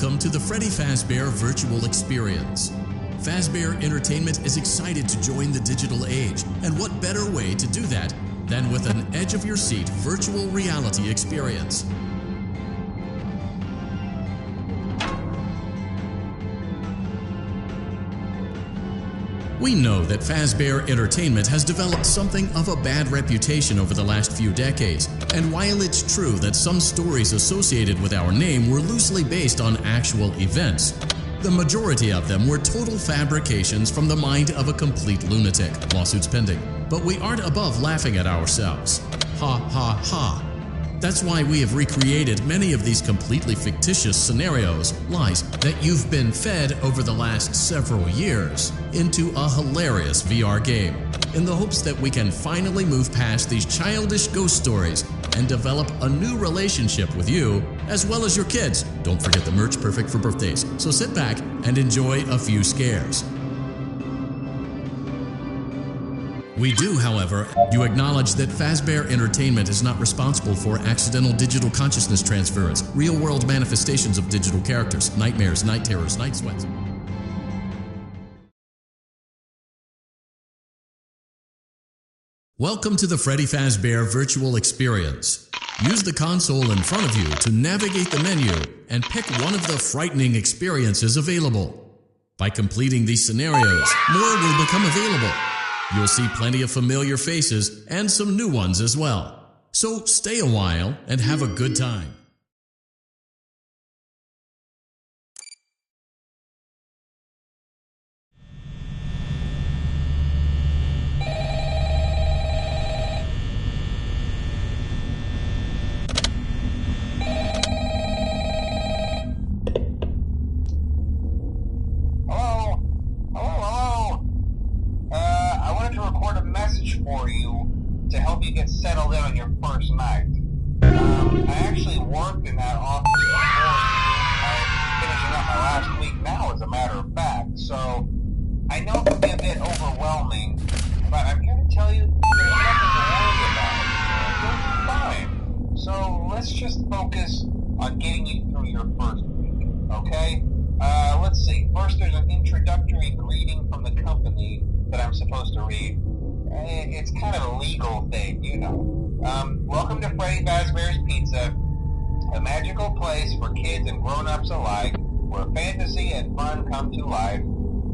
Welcome to the Freddy Fazbear Virtual Experience. Fazbear Entertainment is excited to join the digital age, and what better way to do that than with an edge-of-your-seat virtual reality experience. We know that Fazbear Entertainment has developed something of a bad reputation over the last few decades, and while it's true that some stories associated with our name were loosely based on actual events, the majority of them were total fabrications from the mind of a complete lunatic. Lawsuits pending. But we aren't above laughing at ourselves. Ha ha ha. That's why we have recreated many of these completely fictitious scenarios, lies, that you've been fed over the last several years into a hilarious VR game, in the hopes that we can finally move past these childish ghost stories and develop a new relationship with you, as well as your kids. Don't forget the merch, perfect for birthdays. So sit back and enjoy a few scares. We do, however, you acknowledge that Fazbear Entertainment is not responsible for accidental digital consciousness transference, real-world manifestations of digital characters, nightmares, night terrors, night sweats. Welcome to the Freddy Fazbear Virtual Experience. Use the console in front of you to navigate the menu and pick one of the frightening experiences available. By completing these scenarios, more will become available. You'll see plenty of familiar faces and some new ones as well. So stay a while and have a good time. For you to help you get settled in on your first night. I actually worked in that office before. I'm finishing up my last week now, as a matter of fact, so I know it can be a bit overwhelming, but I'm here to tell you there's nothing to worry about. You'll be fine. So let's just focus on getting you through your first week, okay? Let's see. First, there's an introductory greeting from the company that I'm supposed to read. It's kind of a legal thing, you know. Welcome to Freddy Fazbear's Pizza, a magical place for kids and grown-ups alike, where fantasy and fun come to life.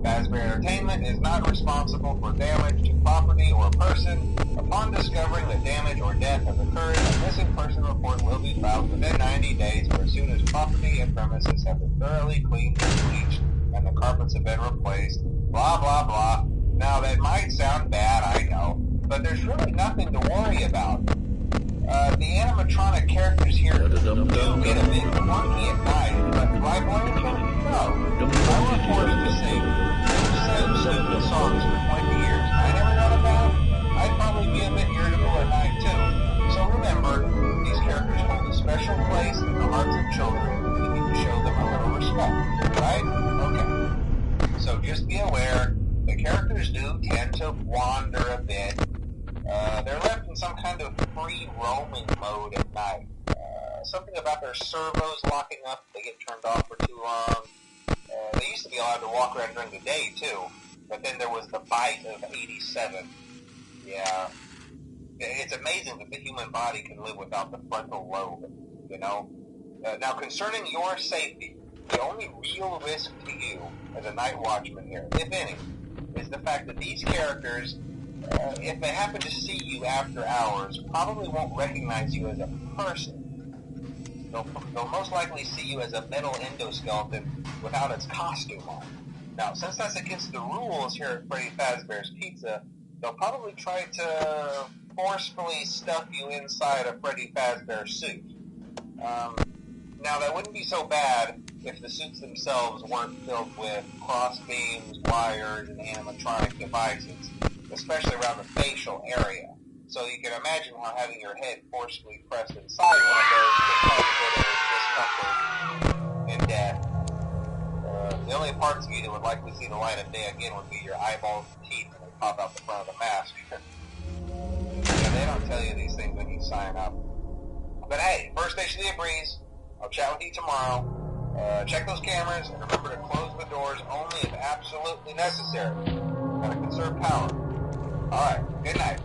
Fazbear Entertainment is not responsible for damage to property or person. Upon discovering that damage or death has occurred, a missing person report will be filed within 90 days or as soon as property and premises have been thoroughly cleaned and bleached and the carpets have been replaced. Blah, blah, blah. Now, that might sound bad, I know, but there's really nothing to worry about. The animatronic characters here do get a bit funky at night, but do I blame them? No. I was forced to sing the same stupid songs for 20 years, and I never got about. I'd probably be a bit irritable at night, too. So remember, these characters hold a special place in the hearts of children. We need to show them a little respect, right? Okay. So just be aware, the characters do tend to wander a bit. They're left in some kind of free roaming mode at night. Something about their servos locking up if they get turned off for too long. They used to be allowed to walk around during the day too, but then there was the bite of 87. Yeah. It's amazing that the human body can live without the frontal lobe, you know? Now, concerning your safety, the only real risk to you as a night watchman here, if any, is the fact that these characters, if they happen to see you after hours, probably won't recognize you as a person. They'll most likely see you as a metal endoskeleton without its costume on. Now, since that's against the rules here at Freddy Fazbear's Pizza, they'll probably try to forcefully stuff you inside a Freddy Fazbear suit. Now, that wouldn't be so bad if the suits themselves weren't filled with cross beams, wires, and animatronic devices, especially around the facial area. So you can imagine how having your head forcefully pressed inside one of those could cause a bit of discomfort and death. The only parts of you that would likely see the light of day again would be your eyeballs and teeth when they pop out the front of the mask. Yeah, they don't tell you these things when you sign up. But hey, first station of the breeze. I'll chat with you tomorrow. Check those cameras and remember to close the doors only if absolutely necessary. Gotta conserve power. Alright, good night.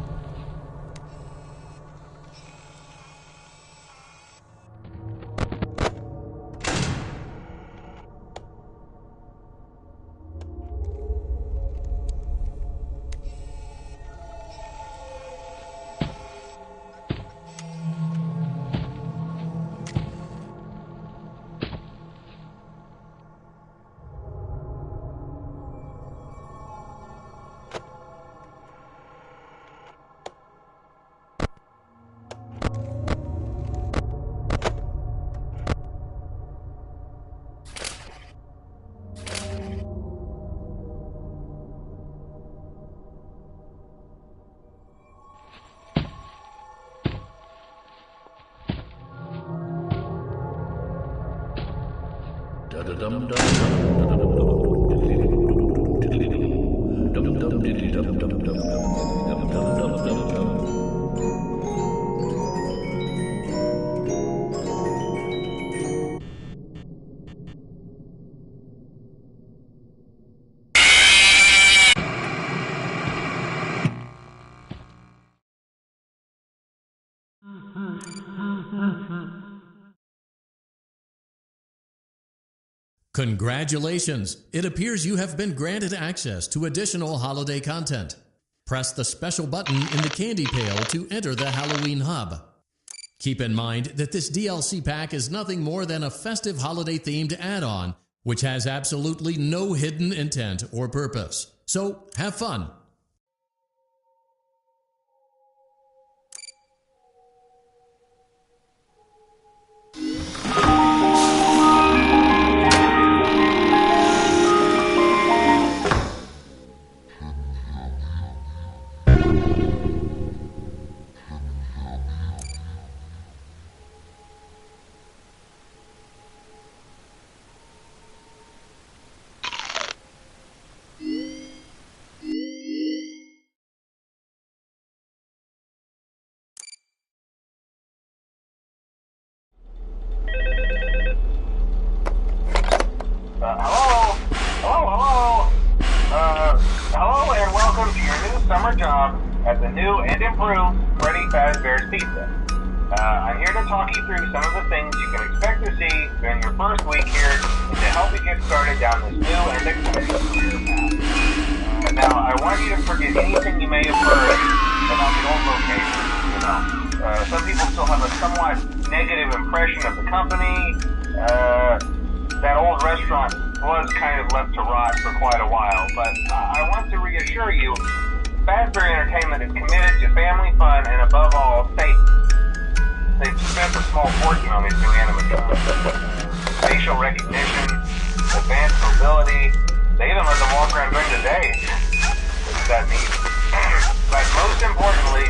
Congratulations! It appears you have been granted access to additional holiday content. Press the special button in the candy pail to enter the Halloween hub. Keep in mind that this DLC pack is nothing more than a festive holiday-themed add-on, which has absolutely no hidden intent or purpose. So, have fun! Hello and welcome to your new summer job at the new and improved Freddy Fazbear's Pizza. I'm here to talk you through some of the things you can expect to see during your first week here and to help you get started down this new and exciting career path. Now, I want you to forget anything you may have heard about the old location. Some people still have a somewhat negative impression of the company. That old restaurant was kind of left to rot for quite a while, but I want to reassure you, Fazbear Entertainment is committed to family fun and above all, safety. They've spent a small fortune on these new animatronics. Facial recognition, advanced mobility, they even let them walk around during the day. Isn't that neat? But most importantly,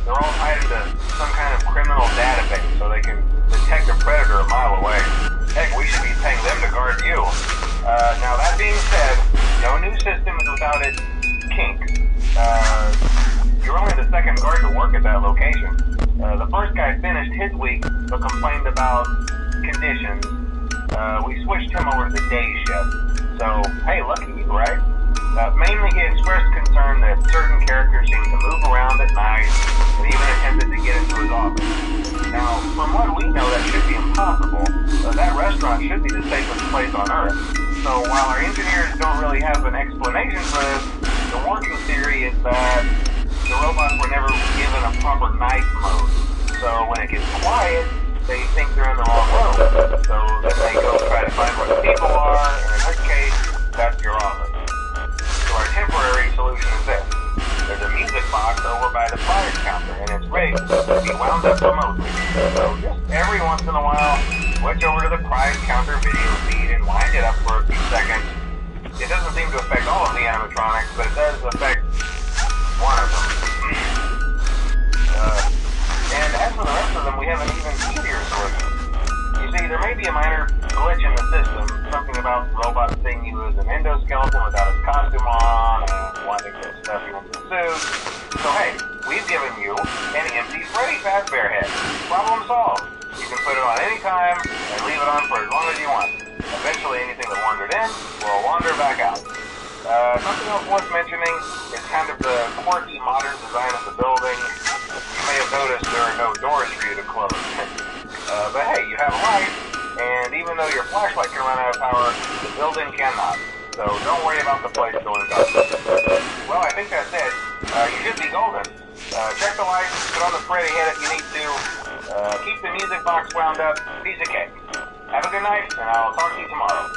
they're all tied into some kind of criminal database so they can detect a predator a mile away. Heck, we should be paying them to guard you. Now that being said, no new system is without its kinks. You're only the second guard to work at that location. The first guy finished his week but complained about conditions. We switched him over to the day shift. So, hey, lucky you, right? Mainly he expressed concern that certain characters seemed to move around at night and even attempted to get into his office. Now, from what we know, that should be impossible. That restaurant should be the safest place on Earth. So while our engineers don't really have an explanation for this, the working theory is that the robots were never given a proper night mode. So when it gets quiet, they think they're in the wrong room. So then they go try to find where the people are, and in this case, that's your office. So our temporary solution is this. There's a music box over by the prize counter, and it's rigged to be wound up remotely. So just every once in a while, switch over to the prize counter video feed and wind it up for a few seconds. It doesn't seem to affect all of the animatronics, but it does affect one of them. And as for the rest of them, we have an even easier solution. You see, there may be a minor glitch in the system, something about the robot seeing you as an endoskeleton without his costume on, and wanting to stuff you into a suit. So hey, we've given you an empty Freddy Fazbear head. Problem solved. You can put it on any time and leave it on for as long as you want. Eventually, anything that wandered in will wander back out. Something else worth mentioning is kind of the quirky modern design of the building. You may have noticed there are no doors for you to close. But hey, you have a light, and even though your flashlight can run out of power, the building cannot. So don't worry about the place going dark. Well, I think that's it. You should be golden. Check the lights, put on the Freddy head if you need to. Keep the music box wound up. Piece of cake. Have a good night, and I'll talk to you tomorrow.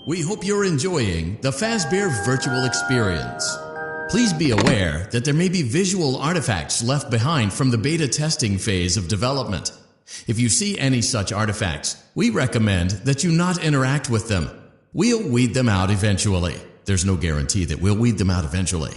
We hope you're enjoying the Fazbear virtual experience. Please be aware that there may be visual artifacts left behind from the beta testing phase of development. If you see any such artifacts, we recommend that you not interact with them. We'll weed them out eventually. There's no guarantee that we'll weed them out eventually.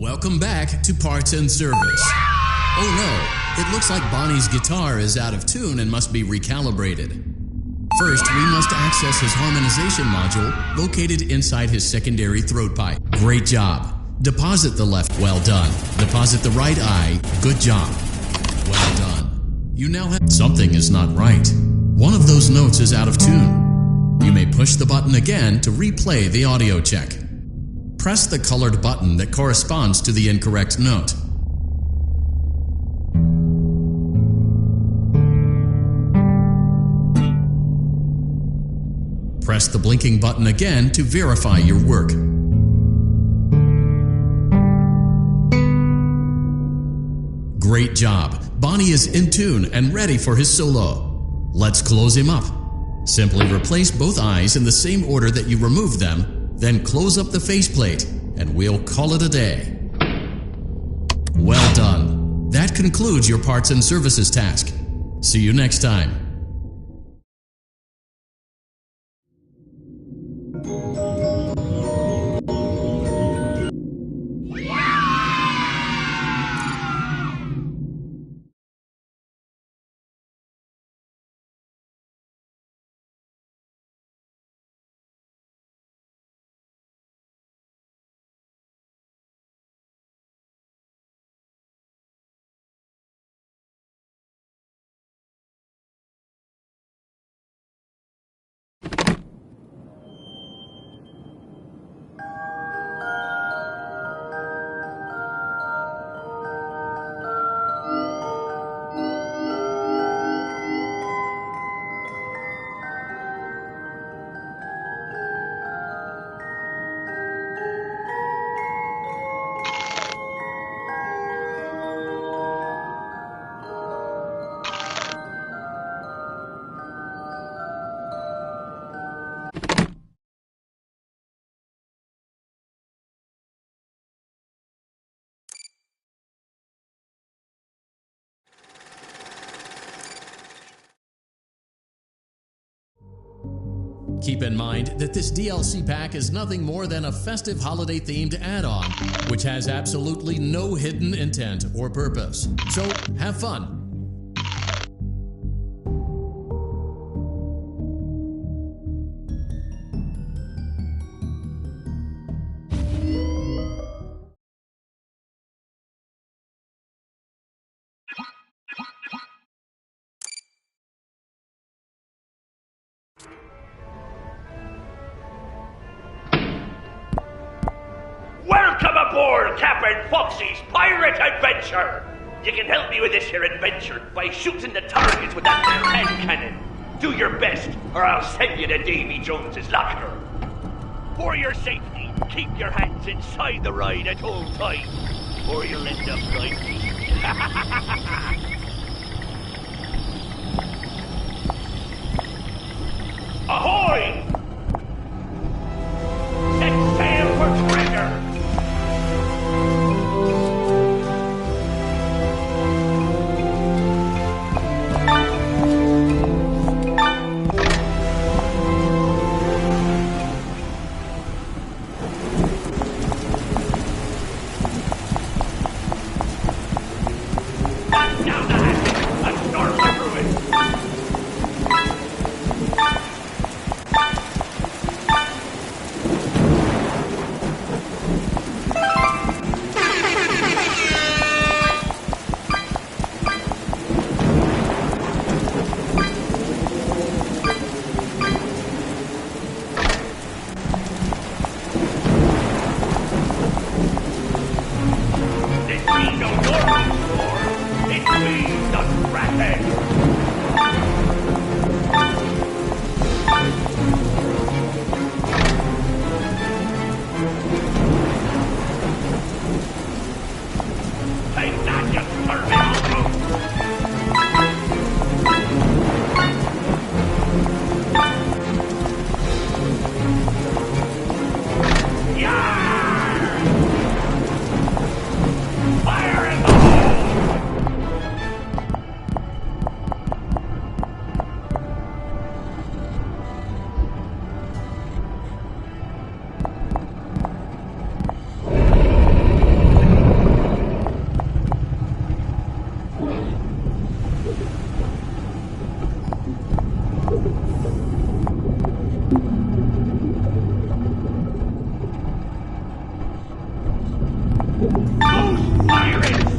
Welcome back to Parts and Service. Oh no, it looks like Bonnie's guitar is out of tune and must be recalibrated. First, we must access his harmonization module located inside his secondary throat pipe. Great job. Deposit the left. Well done. Deposit the right eye. Good job. Well done. You now have... Something is not right. One of those notes is out of tune. You may push the button again to replay the audio check. Press the colored button that corresponds to the incorrect note. Press the blinking button again to verify your work. Great job! Bonnie is in tune and ready for his solo. Let's close him up. Simply replace both eyes in the same order that you removed them. Then close up the faceplate, and we'll call it a day. Well done. That concludes your parts and services task. See you next time. Keep in mind that this DLC pack is nothing more than a festive holiday-themed add-on, which has absolutely no hidden intent or purpose. So, have fun! Welcome aboard Captain Foxy's Pirate Adventure! You can help me with this here adventure by shooting the targets with that hand cannon. Do your best, or I'll send you to Davy Jones's locker. For your safety, keep your hands inside the ride at all times, or you'll end up like me. Ahoy! Set sail for treasure! Down the pirates!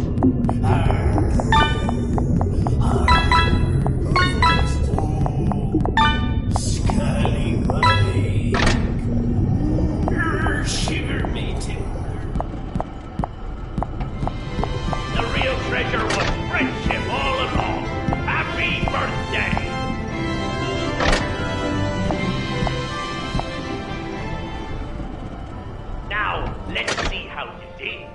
Shiver me timber. The real treasure was friendship all along. Happy birthday! Now, let's see how you did.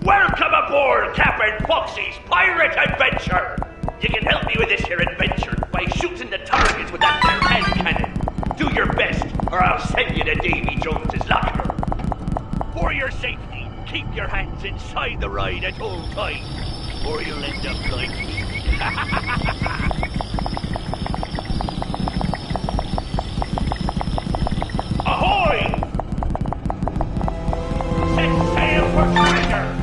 Welcome aboard Captain Foxy's pirate adventure! You can help me with this here adventure by shooting the targets with that there hand cannon. Do your best, or I'll send you to Davy Jones's locker. For your safety, keep your hands inside the ride at all times, or you'll end up like me. Ahoy! Set sail for treasure!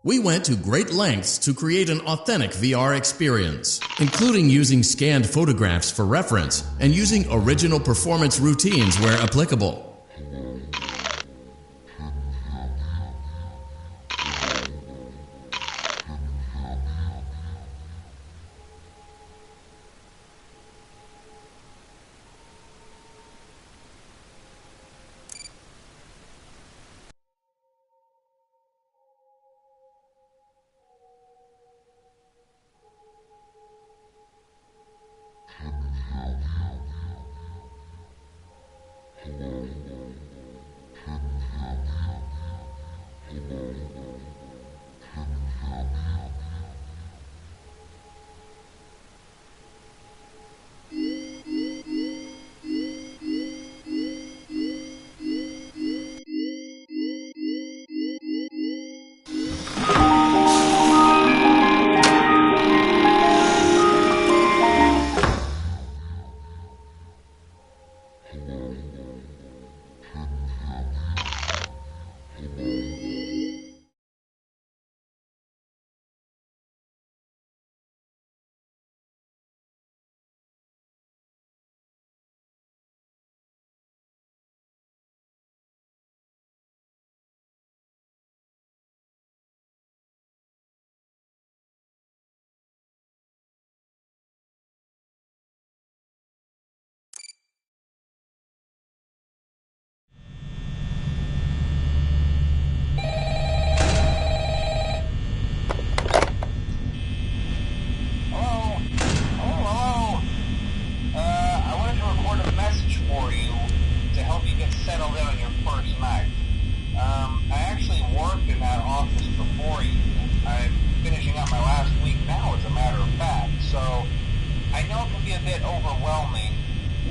We went to great lengths to create an authentic VR experience, including using scanned photographs for reference and using original performance routines where applicable.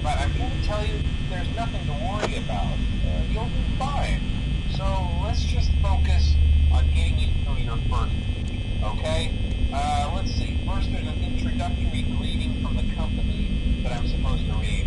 But I'm here to tell you there's nothing to worry about. You'll be fine. So let's just focus on getting you through your first week, okay? Let's see. First, there's an introductory greeting from the company that I'm supposed to read.